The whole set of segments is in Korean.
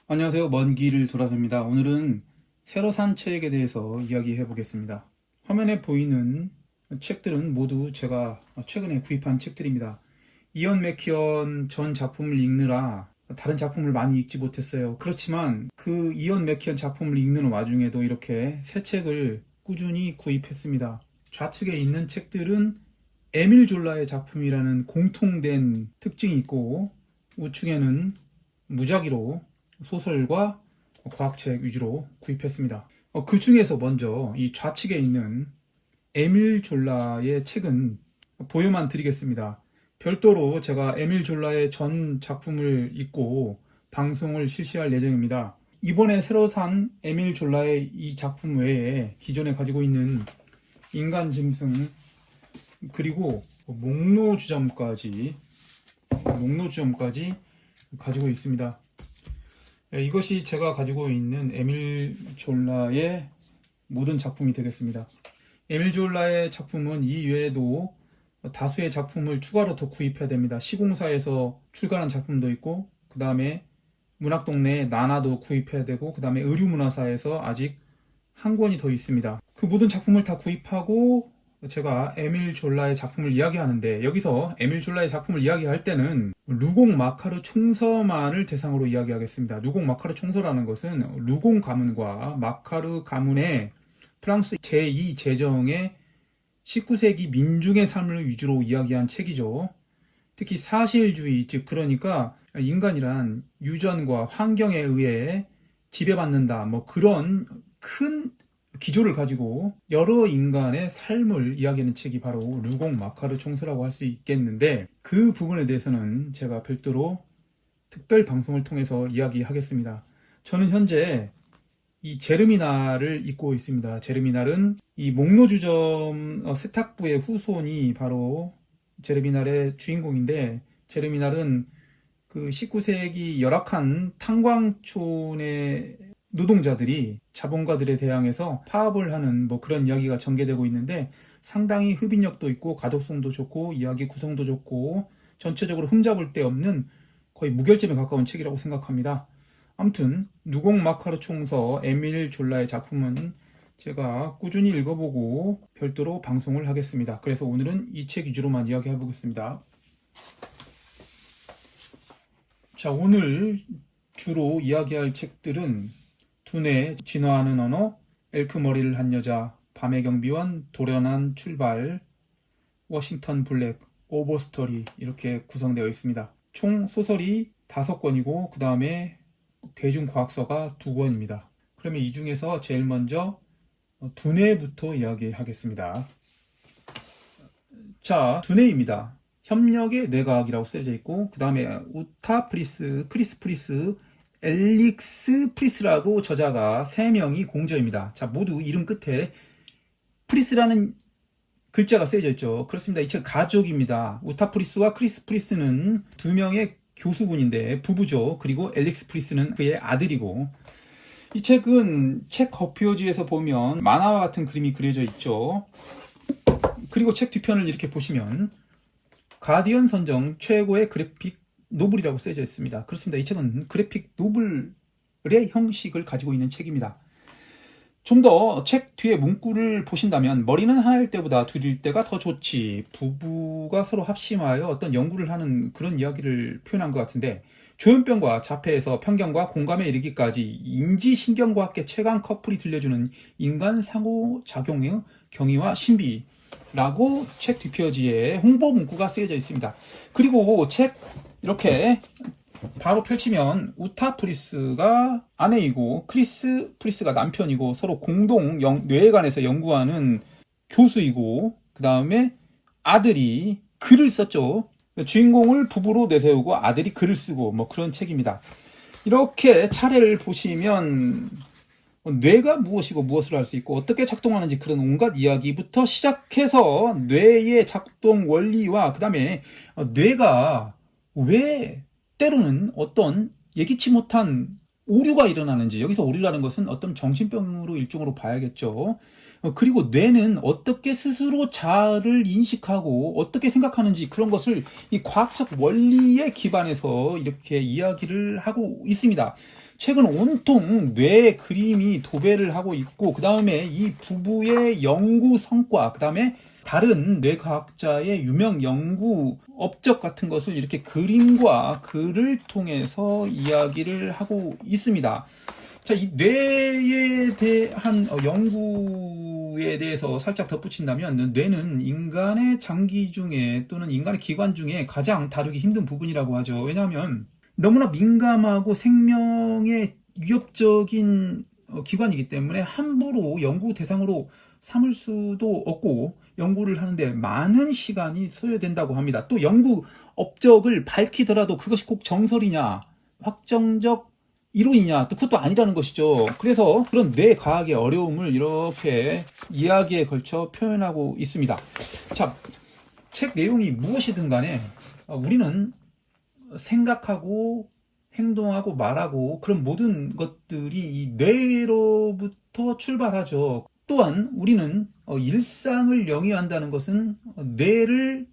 안녕하세요. 먼 길을 돌아서입니다. 오늘은 새로 산 책에 대해서 이야기해 보겠습니다. 화면에 보이는 책들은 모두 제가 최근에 구입한 책들입니다. 이언 맥키언 전 작품을 읽느라 다른 작품을 많이 읽지 못했어요. 그렇지만 그 이언 맥키언 작품을 읽는 와중에도 이렇게 새 책을 꾸준히 구입했습니다. 좌측에 있는 책들은 에밀 졸라의 작품이라는 공통된 특징이 있고, 우측에는 무작위로 소설과 과학책 위주로 구입했습니다. 그 중에서 먼저 이 좌측에 있는 에밀 졸라의 책은 보여만 드리겠습니다. 별도로 제가 에밀 졸라의 전 작품을 읽고 방송을 실시할 예정입니다. 이번에 새로 산 에밀 졸라의 이 작품 외에 기존에 가지고 있는 인간 짐승, 그리고 목노주점까지 가지고 있습니다. 이것이 제가 가지고 있는 에밀 졸라의 모든 작품이 되겠습니다. 에밀 졸라의 작품은 이 외에도 다수의 작품을 추가로 더 구입해야 됩니다. 시공사에서 출간한 작품도 있고, 그 다음에 문학동네 나나도 구입해야 되고, 그 다음에 의류문화사에서 아직 한 권이 더 있습니다. 그 모든 작품을 다 구입하고 제가 에밀 졸라의 작품을 이야기하는데, 여기서 에밀 졸라의 작품을 이야기할 때는 루공 마카르 총서만을 대상으로 이야기하겠습니다. 루공 마카르 총서라는 것은 루공 가문과 마카르 가문의 프랑스 제2 제정의 19세기 민중의 삶을 위주로 이야기한 책이죠. 특히 사실주의, 즉 그러니까 인간이란 유전과 환경에 의해 지배받는다, 그런 큰 기조를 가지고 여러 인간의 삶을 이야기하는 책이 바로 루공 마카르 총서라고 할 수 있겠는데, 그 부분에 대해서는 제가 별도로 특별 방송을 통해서 이야기하겠습니다. 저는 현재 이 제르미날을 읽고 있습니다. 제르미날은 이 목노주점 세탁부의 후손이 바로 제르미날의 주인공인데, 제르미날은 그 19세기 열악한 탄광촌의 노동자들이 자본가들에 대항해서 파업을 하는 그런 이야기가 전개되고 있는데, 상당히 흡인력도 있고 가독성도 좋고 이야기 구성도 좋고 전체적으로 흠잡을 데 없는 거의 무결점에 가까운 책이라고 생각합니다. 아무튼 루공 마카르 총서 에밀 졸라의 작품은 제가 꾸준히 읽어보고 별도로 방송을 하겠습니다. 그래서 오늘은 이 책 위주로만 이야기해 보겠습니다. 자, 오늘 주로 이야기할 책들은 두뇌, 진화하는 언어, 엘크 머리를 한 여자, 밤의 경비원, 도련한 출발, 워싱턴 블랙, 오버스토리, 이렇게 구성되어 있습니다. 총 소설이 5권이고 그 다음에 대중과학서가 2권입니다. 그러면 이 중에서 제일 먼저 두뇌부터 이야기하겠습니다. 자, 두뇌입니다. 협력의 뇌과학이라고 쓰여져 있고, 그 다음에 우타 프리스, 크리스 프리스, 엘릭스 프리스라고 저자가 3명이 공저입니다. 자, 모두 이름 끝에 프리스라는 글자가 쓰여져 있죠. 그렇습니다. 이 책 가족입니다. 우타 프리스와 크리스 프리스는 2명의 교수분인데 부부죠. 그리고 엘릭스 프리스는 그의 아들이고, 이 책은 책 겉표지에서 보면 만화와 같은 그림이 그려져 있죠. 그리고 책 뒤편을 이렇게 보시면 가디언 선정 최고의 그래픽 노블이라고 쓰여져 있습니다. 그렇습니다. 이 책은 그래픽 노블의 형식을 가지고 있는 책입니다. 좀 더 책 뒤에 문구를 보신다면, 머리는 하나일 때보다 둘일 때가 더 좋지, 부부가 서로 합심하여 어떤 연구를 하는 그런 이야기를 표현한 것 같은데, 조현병과 자폐에서 편견과 공감에 이르기까지 인지신경과학계 최강 커플이 들려주는 인간 상호작용의 경이와 신비라고 책 뒷표지에 홍보 문구가 쓰여져 있습니다. 그리고 책 이렇게 바로 펼치면 우타 프리스가 아내이고 크리스 프리스가 남편이고, 서로 공동 뇌관에서 연구하는 교수이고, 그 다음에 아들이 글을 썼죠. 주인공을 부부로 내세우고 아들이 글을 쓰고 그런 책입니다. 이렇게 차례를 보시면 뇌가 무엇이고 무엇을 할 수 있고 어떻게 작동하는지, 그런 온갖 이야기부터 시작해서 뇌의 작동 원리와, 그 다음에 뇌가 왜 때로는 어떤 예기치 못한 오류가 일어나는지, 여기서 오류라는 것은 어떤 정신병으로 일종으로 봐야겠죠. 그리고 뇌는 어떻게 스스로 자아를 인식하고 어떻게 생각하는지 그런 것을 이 과학적 원리에 기반해서 이렇게 이야기를 하고 있습니다. 책은 온통 뇌 그림이 도배를 하고 있고, 그 다음에 이 부부의 연구 성과, 그 다음에 다른 뇌과학자의 유명 연구 업적 같은 것을 이렇게 그림과 글을 통해서 이야기를 하고 있습니다. 자, 이 뇌에 대한 연구에 대해서 살짝 덧붙인다면, 뇌는 인간의 장기 중에 또는 인간의 기관 중에 가장 다루기 힘든 부분이라고 하죠. 왜냐하면 너무나 민감하고 생명에 위협적인 기관이기 때문에 함부로 연구 대상으로 삼을 수도 없고, 연구를 하는데 많은 시간이 소요된다고 합니다. 또 연구 업적을 밝히더라도 그것이 꼭 정설이냐, 확정적 이론이냐, 또 그것도 아니라는 것이죠. 그래서 그런 뇌과학의 어려움을 이렇게 이야기에 걸쳐 표현하고 있습니다. 자, 책 내용이 무엇이든 간에 우리는 생각하고 행동하고 말하고 그런 모든 것들이 이 뇌로부터 출발하죠. 또한 우리는 일상을 영위한다는 것은 뇌를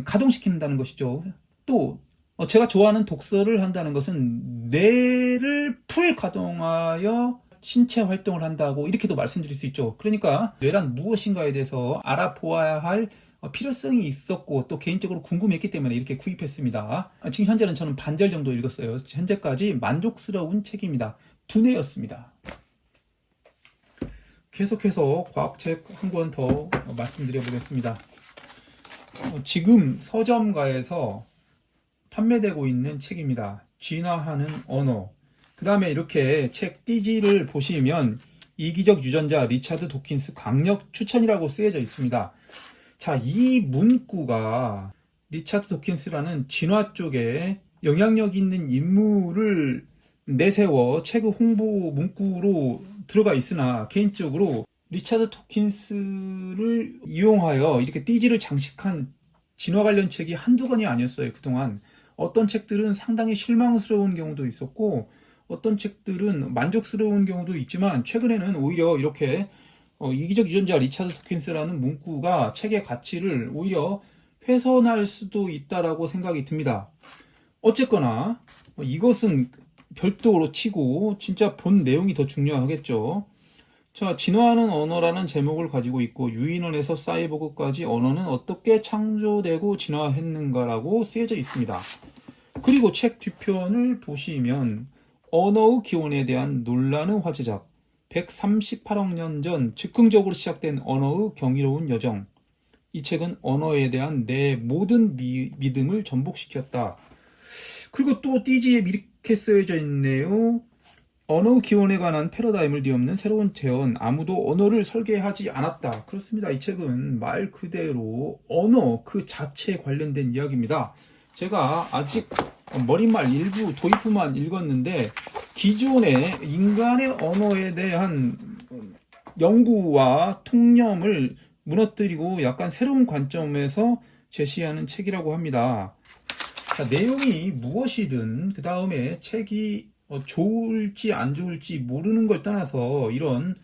가동시킨다는 것이죠. 또 제가 좋아하는 독서를 한다는 것은 뇌를 풀 가동하여 신체 활동을 한다고 이렇게도 말씀드릴 수 있죠. 그러니까 뇌란 무엇인가에 대해서 알아보아야 할 필요성이 있었고 또 개인적으로 궁금했기 때문에 이렇게 구입했습니다. 지금 현재는 저는 반절 정도 읽었어요. 현재까지 만족스러운 책입니다. 두뇌였습니다. 계속해서 과학책 한 권 더 말씀드려 보겠습니다. 지금 서점가에서 판매되고 있는 책입니다. 진화하는 언어. 그 다음에 이렇게 책 띠지를 보시면 이기적 유전자 리차드 도킨스 강력 추천이라고 쓰여져 있습니다. 자, 이 문구가 리차드 도킨스라는 진화 쪽에 영향력 있는 인물을 내세워 책의 홍보 문구로 들어가 있으나, 개인적으로 리차드 도킨스를 이용하여 이렇게 띠지를 장식한 진화 관련 책이 한두 권이 아니었어요. 그동안 어떤 책들은 상당히 실망스러운 경우도 있었고 어떤 책들은 만족스러운 경우도 있지만, 최근에는 오히려 이렇게 이기적 유전자 리차드 도킨스라는 문구가 책의 가치를 오히려 훼손할 수도 있다라고 생각이 듭니다. 어쨌거나 이것은 별도로 치고 진짜 본 내용이 더 중요하겠죠. 자, 진화하는 언어라는 제목을 가지고 있고, 유인원에서 사이보그까지 언어는 어떻게 창조되고 진화했는가라고 쓰여져 있습니다. 그리고 책 뒤편을 보시면 언어의 기원에 대한 논란의 화제작, 138억 년 전 즉흥적으로 시작된 언어의 경이로운 여정. 이 책은 언어에 대한 내 모든 믿음을 전복시켰다. 그리고 또 띠지에 이렇게 쓰여져 있네요. 언어 기원에 관한 패러다임을 뒤엎는 새로운 재현, 아무도 언어를 설계하지 않았다. 그렇습니다. 이 책은 말 그대로 언어 그 자체에 관련된 이야기입니다. 제가 아직 머릿말 일부 도입부만 읽었는데, 기존의 인간의 언어에 대한 연구와 통념을 무너뜨리고 약간 새로운 관점에서 제시하는 책이라고 합니다. 자, 내용이 무엇이든 그 다음에 책이 좋을지 안 좋을지 모르는 걸 떠나서 이런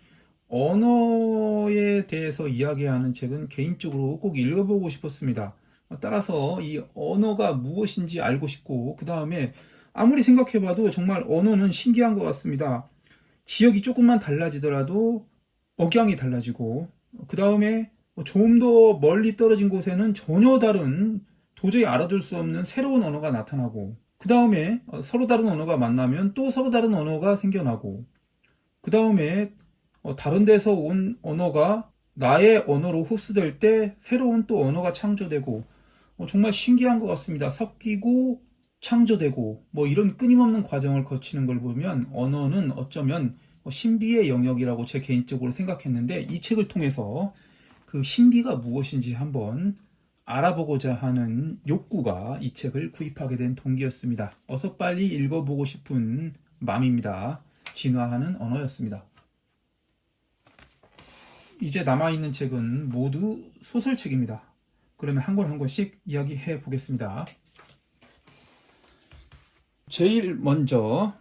언어에 대해서 이야기하는 책은 개인적으로 꼭 읽어보고 싶었습니다. 따라서 이 언어가 무엇인지 알고 싶고, 그 다음에 아무리 생각해봐도 정말 언어는 신기한 것 같습니다. 지역이 조금만 달라지더라도 억양이 달라지고, 그 다음에 좀 더 멀리 떨어진 곳에는 전혀 다른, 도저히 알아둘 수 없는 새로운 언어가 나타나고, 그 다음에 서로 다른 언어가 만나면 또 서로 다른 언어가 생겨나고, 그 다음에 다른 데서 온 언어가 나의 언어로 흡수될 때 새로운 또 언어가 창조되고, 정말 신기한 것 같습니다. 섞이고 창조되고 이런 끊임없는 과정을 거치는 걸 보면 언어는 어쩌면 신비의 영역이라고 제 개인적으로 생각했는데, 이 책을 통해서 그 신비가 무엇인지 한번 알아보고자 하는 욕구가 이 책을 구입하게 된 동기였습니다. 어서 빨리 읽어보고 싶은 마음입니다. 진화하는 언어였습니다. 이제 남아있는 책은 모두 소설책입니다. 그러면 한 권 한 권씩 이야기해 보겠습니다. 제일 먼저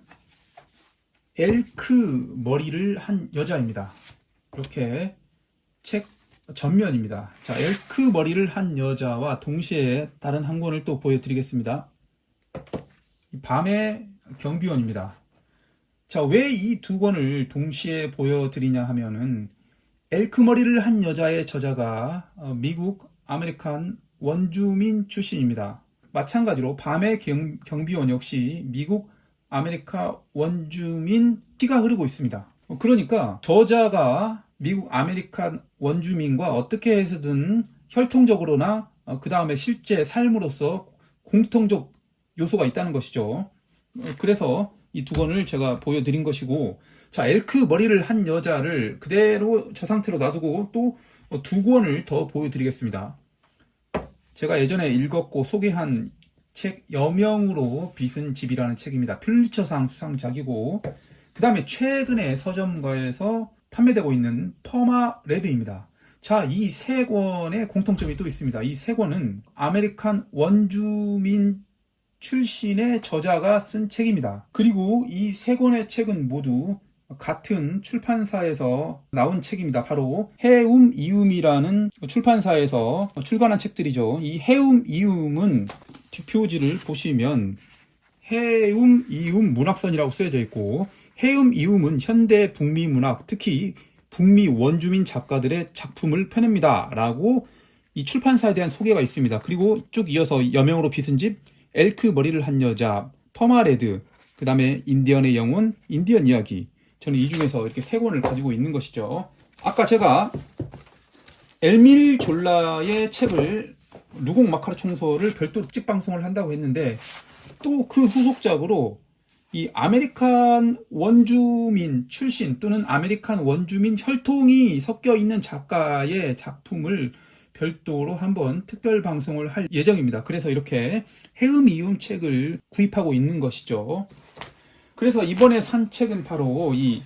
엘크 머리를 한 여자입니다. 이렇게 책 전면입니다. 자, 엘크 머리를 한 여자와 동시에 다른 한 권을 또 보여드리겠습니다. 밤의 경비원입니다. 자, 왜 이 두 권을 동시에 보여드리냐 하면은 엘크 머리를 한 여자의 저자가 미국 아메리칸 원주민 출신입니다. 마찬가지로 밤의 경비원 역시 미국 아메리카 원주민 피가 흐르고 있습니다. 그러니까 저자가 미국 아메리칸 원주민과 어떻게 해서든 혈통적으로나 그 다음에 실제 삶으로서 공통적 요소가 있다는 것이죠. 그래서 이 두 권을 제가 보여드린 것이고, 자, 엘크 머리를 한 여자를 그대로 저 상태로 놔두고 또 두 권을 더 보여드리겠습니다. 제가 예전에 읽었고 소개한 책 여명으로 빚은 집이라는 책입니다. 퓰리처상 수상작이고, 그 다음에 최근에 서점가에서 판매되고 있는 퍼마 레드입니다. 자, 이 세 권의 공통점이 또 있습니다. 이 세 권은 아메리칸 원주민 출신의 저자가 쓴 책입니다. 그리고 이 세 권의 책은 모두 같은 출판사에서 나온 책입니다. 바로 해움 이음이라는 출판사에서 출간한 책들이죠. 이 해움 이음은 뒷표지를 보시면 해움 이음 문학선이라고 쓰여져 있고, 해움 이음은 현대 북미 문학, 특히 북미 원주민 작가들의 작품을 펴냅니다 라고 이 출판사에 대한 소개가 있습니다. 그리고 쭉 이어서 여명으로 빚은 집, 엘크 머리를 한 여자, 퍼마레드, 그 다음에 인디언의 영혼, 인디언 이야기. 저는 이 중에서 이렇게 세 권을 가지고 있는 것이죠. 아까 제가 에밀 졸라의 책을 누곡 마카르 총소를 별도 특집 방송을 한다고 했는데, 또 그 후속작으로 이 아메리칸 원주민 출신 또는 아메리칸 원주민 혈통이 섞여 있는 작가의 작품을 별도로 한번 특별 방송을 할 예정입니다. 그래서 이렇게 해음 이음 책을 구입하고 있는 것이죠. 그래서 이번에 산 책은 바로 이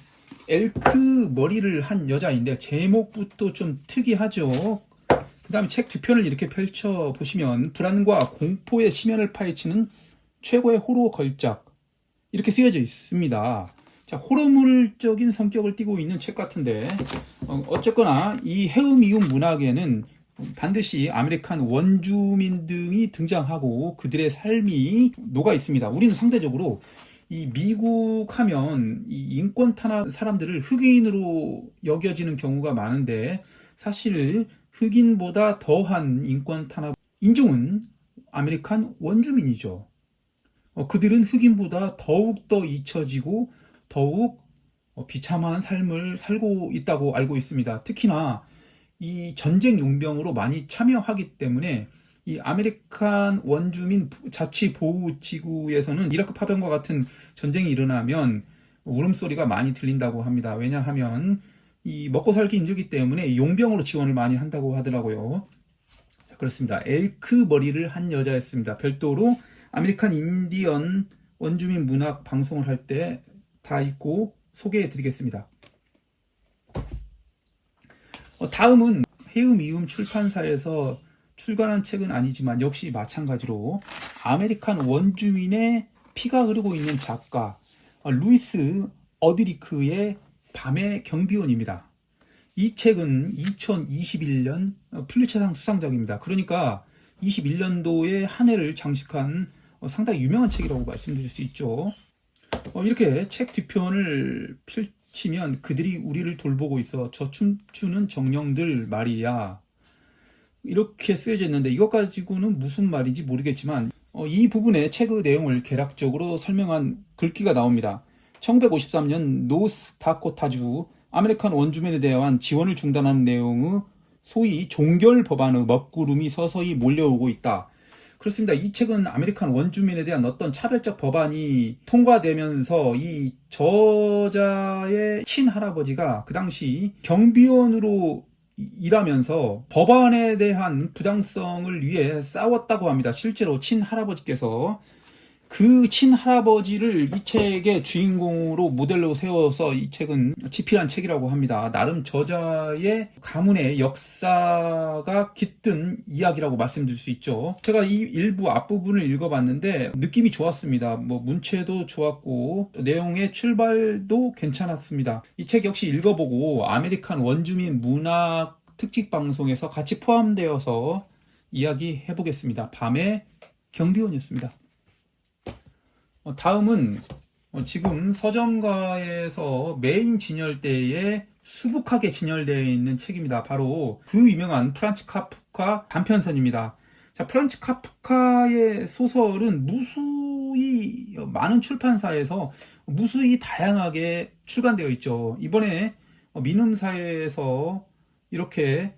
엘크 머리를 한 여자인데, 제목부터 좀 특이하죠. 그 다음에 책 뒤편을 이렇게 펼쳐 보시면 불안과 공포의 심연을 파헤치는 최고의 호러 걸작, 이렇게 쓰여져 있습니다. 자, 호러물적인 성격을 띠고 있는 책 같은데, 어쨌거나 이 해음 이음 문학에는 반드시 아메리칸 원주민 등이 등장하고 그들의 삶이 녹아 있습니다. 우리는 상대적으로 이 미국 하면 이 인권 탄압 사람들을 흑인으로 여겨지는 경우가 많은데, 사실 흑인보다 더한 인권 탄압 인종은 아메리칸 원주민이죠. 그들은 흑인보다 더욱 더 잊혀지고 더욱 비참한 삶을 살고 있다고 알고 있습니다. 특히나 이 전쟁 용병으로 많이 참여하기 때문에 이 아메리칸 원주민 자치보호지구에서는 이라크 파병과 같은 전쟁이 일어나면 울음소리가 많이 들린다고 합니다. 왜냐하면 이 먹고 살기 힘들기 때문에 용병으로 지원을 많이 한다고 하더라고요. 자, 그렇습니다. 엘크 머리를 한 여자였습니다. 별도로 아메리칸 인디언 원주민 문학 방송을 할 때 다 읽고 소개해 드리겠습니다. 다음은 해움 이음 출판사에서 출간한 책은 아니지만 역시 마찬가지로 아메리칸 원주민의 피가 흐르고 있는 작가 루이스 어드리크의 밤의 경비원입니다. 이 책은 2021년 퓰리처상 수상작입니다. 그러니까 21년도에 한 해를 장식한 상당히 유명한 책이라고 말씀드릴 수 있죠. 이렇게 책 뒤편을 펼치면 그들이 우리를 돌보고 있어 저 춤추는 정령들 말이야, 이렇게 쓰여져 있는데, 이것 가지고는 무슨 말인지 모르겠지만 이 부분에 책의 내용을 개략적으로 설명한 글귀가 나옵니다. 1953년 노스다코타주 아메리칸 원주민에 대한 지원을 중단한 내용의 소위 종결 법안의 먹구름이 서서히 몰려오고 있다. 그렇습니다. 이 책은 아메리칸 원주민에 대한 어떤 차별적 법안이 통과되면서 이 저자의 친할아버지가 그 당시 경비원으로 일하면서 법안에 대한 부당성을 위해 싸웠다고 합니다. 실제로 친할아버지께서 그 친할아버지를 이 책의 주인공으로 모델로 세워서 이 책은 집필한 책이라고 합니다. 나름 저자의 가문의 역사가 깃든 이야기라고 말씀드릴 수 있죠. 제가 이 일부 앞부분을 읽어봤는데 느낌이 좋았습니다. 뭐 문체도 좋았고 내용의 출발도 괜찮았습니다. 이 책 역시 읽어보고 아메리칸 원주민 문학 특집 방송에서 같이 포함되어서 이야기해보겠습니다. 밤의 경비원이었습니다. 다음은 지금 서점가에서 메인 진열대에 수북하게 진열되어 있는 책입니다. 바로 그 유명한 프란츠 카프카 단편선입니다. 자, 프란츠 카프카의 소설은 무수히 많은 출판사에서 무수히 다양하게 출간되어 있죠. 이번에 민음사에서 이렇게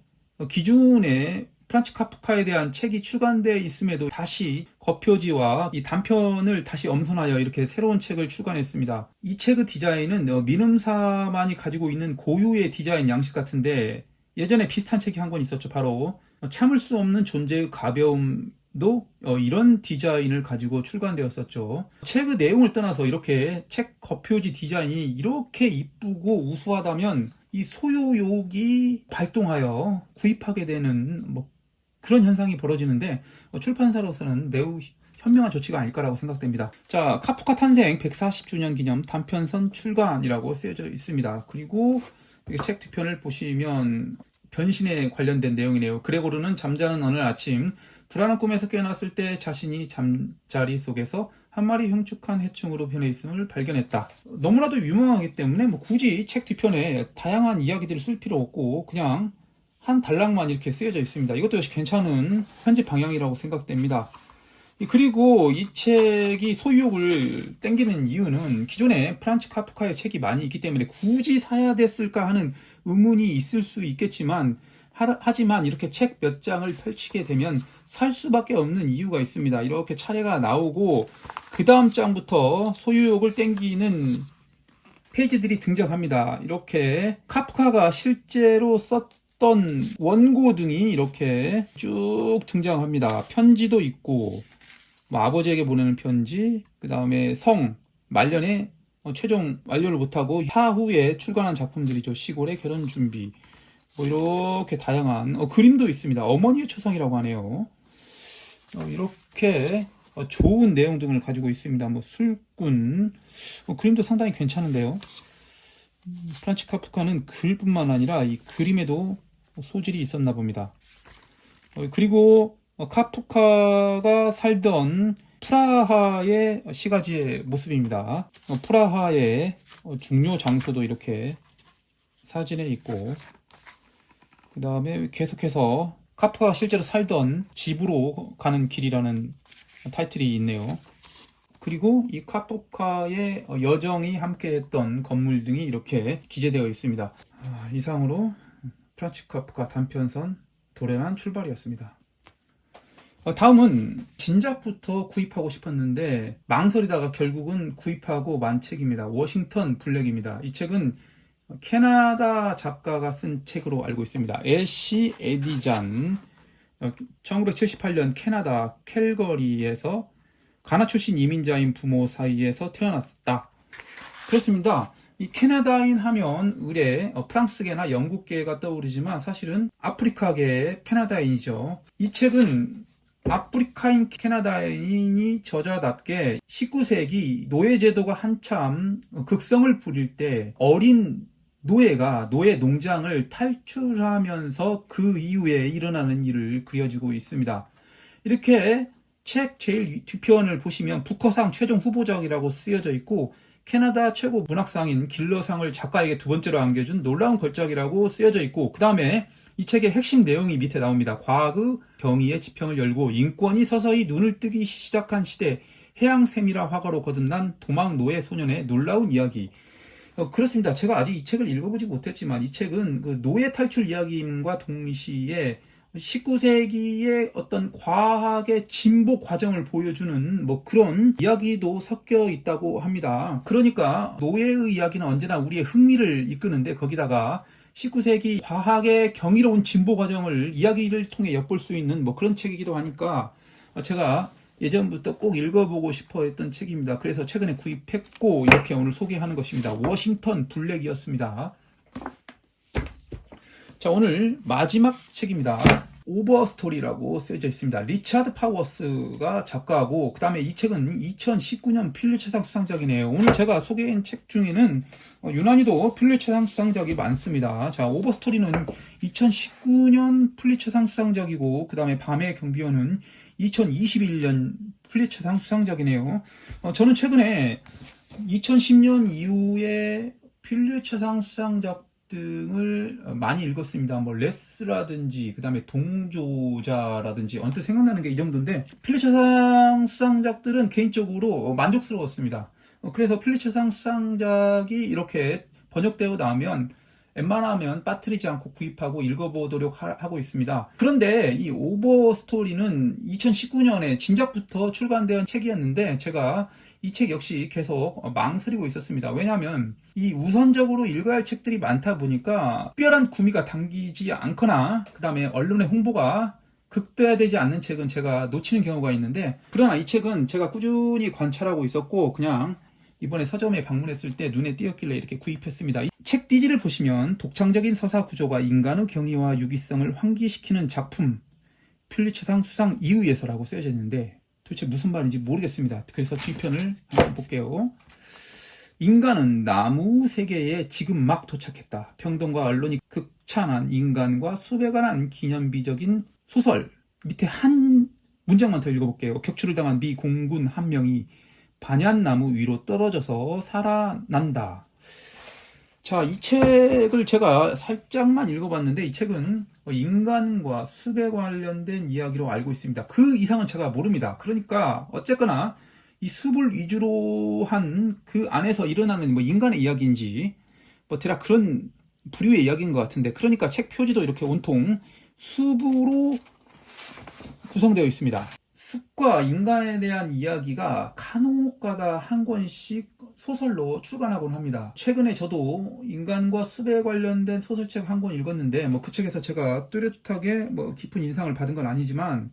기존의 프란츠 카프카에 대한 책이 출간되어 있음에도 다시 겉표지와 이 단편을 다시 엄선하여 이렇게 새로운 책을 출간했습니다. 이 책의 디자인은 민음사만이 가지고 있는 고유의 디자인 양식 같은데 예전에 비슷한 책이 한 권 있었죠. 바로 참을 수 없는 존재의 가벼움도 이런 디자인을 가지고 출간되었었죠. 책의 내용을 떠나서 이렇게 책 겉표지 디자인이 이렇게 이쁘고 우수하다면 이 소유욕이 발동하여 구입하게 되는 그런 현상이 벌어지는데 출판사로서는 매우 현명한 조치가 아닐까라고 생각됩니다. 자, 카프카 탄생 140주년 기념 단편선 출간이라고 쓰여져 있습니다. 그리고 책 뒤편을 보시면 변신에 관련된 내용이네요. 그레고르는 잠자는 어느 아침 불안한 꿈에서 깨어났을 때 자신이 잠자리 속에서 한 마리 흉측한 해충으로 변해 있음을 발견했다. 너무나도 유명하기 때문에 굳이 책 뒤편에 다양한 이야기들을 쓸 필요 없고 그냥 한 단락만 이렇게 쓰여져 있습니다. 이것도 역시 괜찮은 편집 방향이라고 생각됩니다. 그리고 이 책이 소유욕을 땡기는 이유는 기존에 프란츠 카프카의 책이 많이 있기 때문에 굳이 사야 됐을까 하는 의문이 있을 수 있겠지만 하지만 이렇게 책 몇 장을 펼치게 되면 살 수밖에 없는 이유가 있습니다. 이렇게 차례가 나오고 그 다음 장부터 소유욕을 땡기는 페이지들이 등장합니다. 이렇게 카프카가 실제로 썼던 원고 등이 이렇게 쭉 등장합니다. 편지도 있고 아버지에게 보내는 편지, 그 다음에 말년에 최종 완료를 못하고 하후에 출간한 작품들이죠. 시골의 결혼 준비, 이렇게 다양한 그림도 있습니다. 어머니의 추상이라고 하네요. 이렇게 좋은 내용 등을 가지고 있습니다. 술꾼, 그림도 상당히 괜찮은데요. 프란츠 카프카는 글뿐만 아니라 이 그림에도 소질이 있었나 봅니다. 그리고 카프카가 살던 프라하의 시가지의 모습입니다. 프라하의 중요 장소도 이렇게 사진에 있고, 그 다음에 계속해서 카프카가 실제로 살던 집으로 가는 길이라는 타이틀이 있네요. 그리고 이 카프카의 여정이 함께했던 건물 등이 이렇게 기재되어 있습니다. 이상으로 프란츠 카프카 단편선 도련한 출발이었습니다. 다음은 진작부터 구입하고 싶었는데 망설이다가 결국은 구입하고 만 책입니다. 워싱턴 블랙입니다. 이 책은 캐나다 작가가 쓴 책으로 알고 있습니다. 애쉬 에디잔, 1978년 캐나다 캘거리에서 가나 출신 이민자인 부모 사이에서 태어났다. 그렇습니다. 이 캐나다인 하면 의례 프랑스계나 영국계가 떠오르지만 사실은 아프리카계의 캐나다인이죠. 이 책은 아프리카인 캐나다인이 저자답게 19세기 노예제도가 한참 극성을 부릴 때 어린 노예가 노예 농장을 탈출하면서 그 이후에 일어나는 일을 그려지고 있습니다. 이렇게 책 제일 뒤편을 보시면 부커상 최종 후보작이라고 쓰여져 있고 캐나다 최고 문학상인 길러상을 작가에게 두 번째로 안겨준 놀라운 걸작이라고 쓰여져 있고 그 다음에 이 책의 핵심 내용이 밑에 나옵니다. 과학의 경이의 지평을 열고 인권이 서서히 눈을 뜨기 시작한 시대 해양세미라 화가로 거듭난 도망 노예 소년의 놀라운 이야기. 그렇습니다. 제가 아직 이 책을 읽어보지 못했지만 이 책은 그 노예 탈출 이야기임과 동시에 19세기의 어떤 과학의 진보 과정을 보여주는 그런 이야기도 섞여 있다고 합니다. 그러니까 노예의 이야기는 언제나 우리의 흥미를 이끄는데 거기다가 19세기 과학의 경이로운 진보 과정을 이야기를 통해 엿볼 수 있는 그런 책이기도 하니까 제가 예전부터 꼭 읽어보고 싶어 했던 책입니다. 그래서 최근에 구입했고 이렇게 오늘 소개하는 것입니다. 워싱턴 블랙이었습니다. 자, 오늘 마지막 책입니다. 오버스토리라고 쓰여져 있습니다. 리차드 파워스가 작가고, 그 다음에 이 책은 2019년 퓰리처상 수상작이네요. 오늘 제가 소개한 책 중에는 유난히도 퓰리처상 수상작이 많습니다. 자, 오버스토리는 2019년 퓰리처상 수상작이고, 그 다음에 밤의 경비원은 2021년 퓰리처상 수상작이네요. 저는 최근에 2010년 이후에 퓰리처상 수상작 등을 많이 읽었습니다. 뭐 레스라든지 그 다음에 동조자라든지 언뜻 생각나는 게 이 정도인데, 퓰리처상 수상작들은 개인적으로 만족스러웠습니다. 그래서 퓰리처상 수상작이 이렇게 번역되어 나오면 웬만하면 빠뜨리지 않고 구입하고 읽어보도록 하고 있습니다. 그런데 이 오버스토리는 2019년에 진작부터 출간된 책이었는데 제가 이 책 역시 계속 망설이고 있었습니다. 왜냐하면 이 우선적으로 읽어야 할 책들이 많다 보니까 특별한 구미가 당기지 않거나 그 다음에 언론의 홍보가 극대화되지 않는 책은 제가 놓치는 경우가 있는데, 그러나 이 책은 제가 꾸준히 관찰하고 있었고 그냥 이번에 서점에 방문했을 때 눈에 띄었길래 이렇게 구입했습니다. 이 책 띠지를 보시면 독창적인 서사 구조가 인간의 경이와 유기성을 환기시키는 작품, 퓰리처상 수상 이유에서라고 쓰여져 있는데 도대체 무슨 말인지 모르겠습니다. 그래서 뒤편을 한번 볼게요. 인간은 나무 세계에 지금 막 도착했다. 평등과 언론이 극찬한 인간과 수백에 관한 기념비적인 소설. 밑에 한 문장만 더 읽어볼게요. 격추를 당한 미 공군 한 명이 반얀나무 위로 떨어져서 살아난다. 자, 이 책을 제가 살짝만 읽어봤는데 이 책은 인간과 숲에 관련된 이야기로 알고 있습니다. 그 이상은 제가 모릅니다. 그러니까 어쨌거나 이 숲을 위주로 한 그 안에서 일어나는 뭐 인간의 이야기인지 뭐 대략 그런 부류의 이야기인 것 같은데, 그러니까 책 표지도 이렇게 온통 숲으로 구성되어 있습니다. 숲과 인간에 대한 이야기가 간혹가다 한 권씩 소설로 출간하곤 합니다. 최근에 저도 인간과 숲에 관련된 소설책 한 권 읽었는데 뭐 그 책에서 제가 뚜렷하게 뭐 깊은 인상을 받은 건 아니지만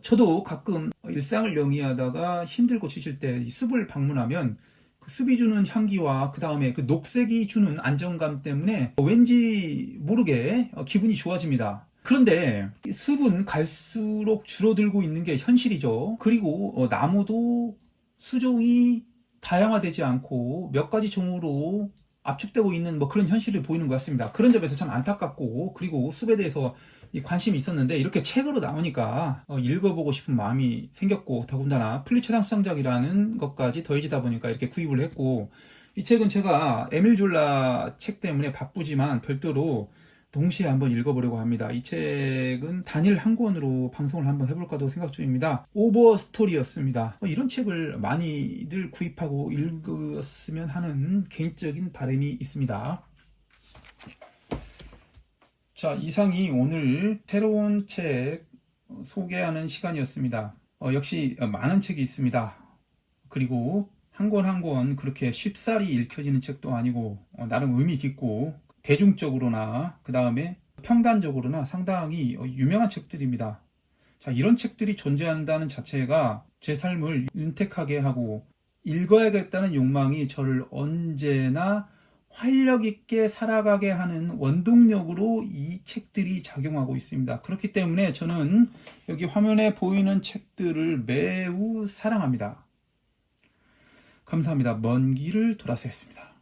저도 가끔 일상을 영위하다가 힘들고 지칠 때 이 숲을 방문하면 그 숲이 주는 향기와 그 다음에 그 녹색이 주는 안정감 때문에 왠지 모르게 기분이 좋아집니다. 그런데 숲은 갈수록 줄어들고 있는 게 현실이죠. 그리고 나무도 수종이 다양화되지 않고 몇 가지 종으로 압축되고 있는 뭐 그런 현실을 보이는 것 같습니다. 그런 점에서 참 안타깝고, 그리고 숲에 대해서 관심이 있었는데 이렇게 책으로 나오니까 읽어보고 싶은 마음이 생겼고, 더군다나 퓰리처상 수상작이라는 것까지 더해지다 보니까 이렇게 구입을 했고, 이 책은 제가 에밀 졸라 책 때문에 바쁘지만 별도로 동시에 한번 읽어보려고 합니다. 이 책은 단일 한 권으로 방송을 한번 해볼까도 생각 중입니다. 오버스토리였습니다. 이런 책을 많이들 구입하고 읽었으면 하는 개인적인 바람이 있습니다. 자, 이상이 오늘 새로운 책 소개하는 시간이었습니다. 역시 많은 책이 있습니다. 그리고 한 권 한 권 그렇게 쉽사리 읽혀지는 책도 아니고 나름 의미 깊고 대중적으로나 그 다음에 평단적으로나 상당히 유명한 책들입니다. 자, 이런 책들이 존재한다는 자체가 제 삶을 윤택하게 하고 읽어야겠다는 욕망이 저를 언제나 활력 있게 살아가게 하는 원동력으로 이 책들이 작용하고 있습니다. 그렇기 때문에 저는 여기 화면에 보이는 책들을 매우 사랑합니다. 감사합니다. 먼 길을 돌아서 했습니다.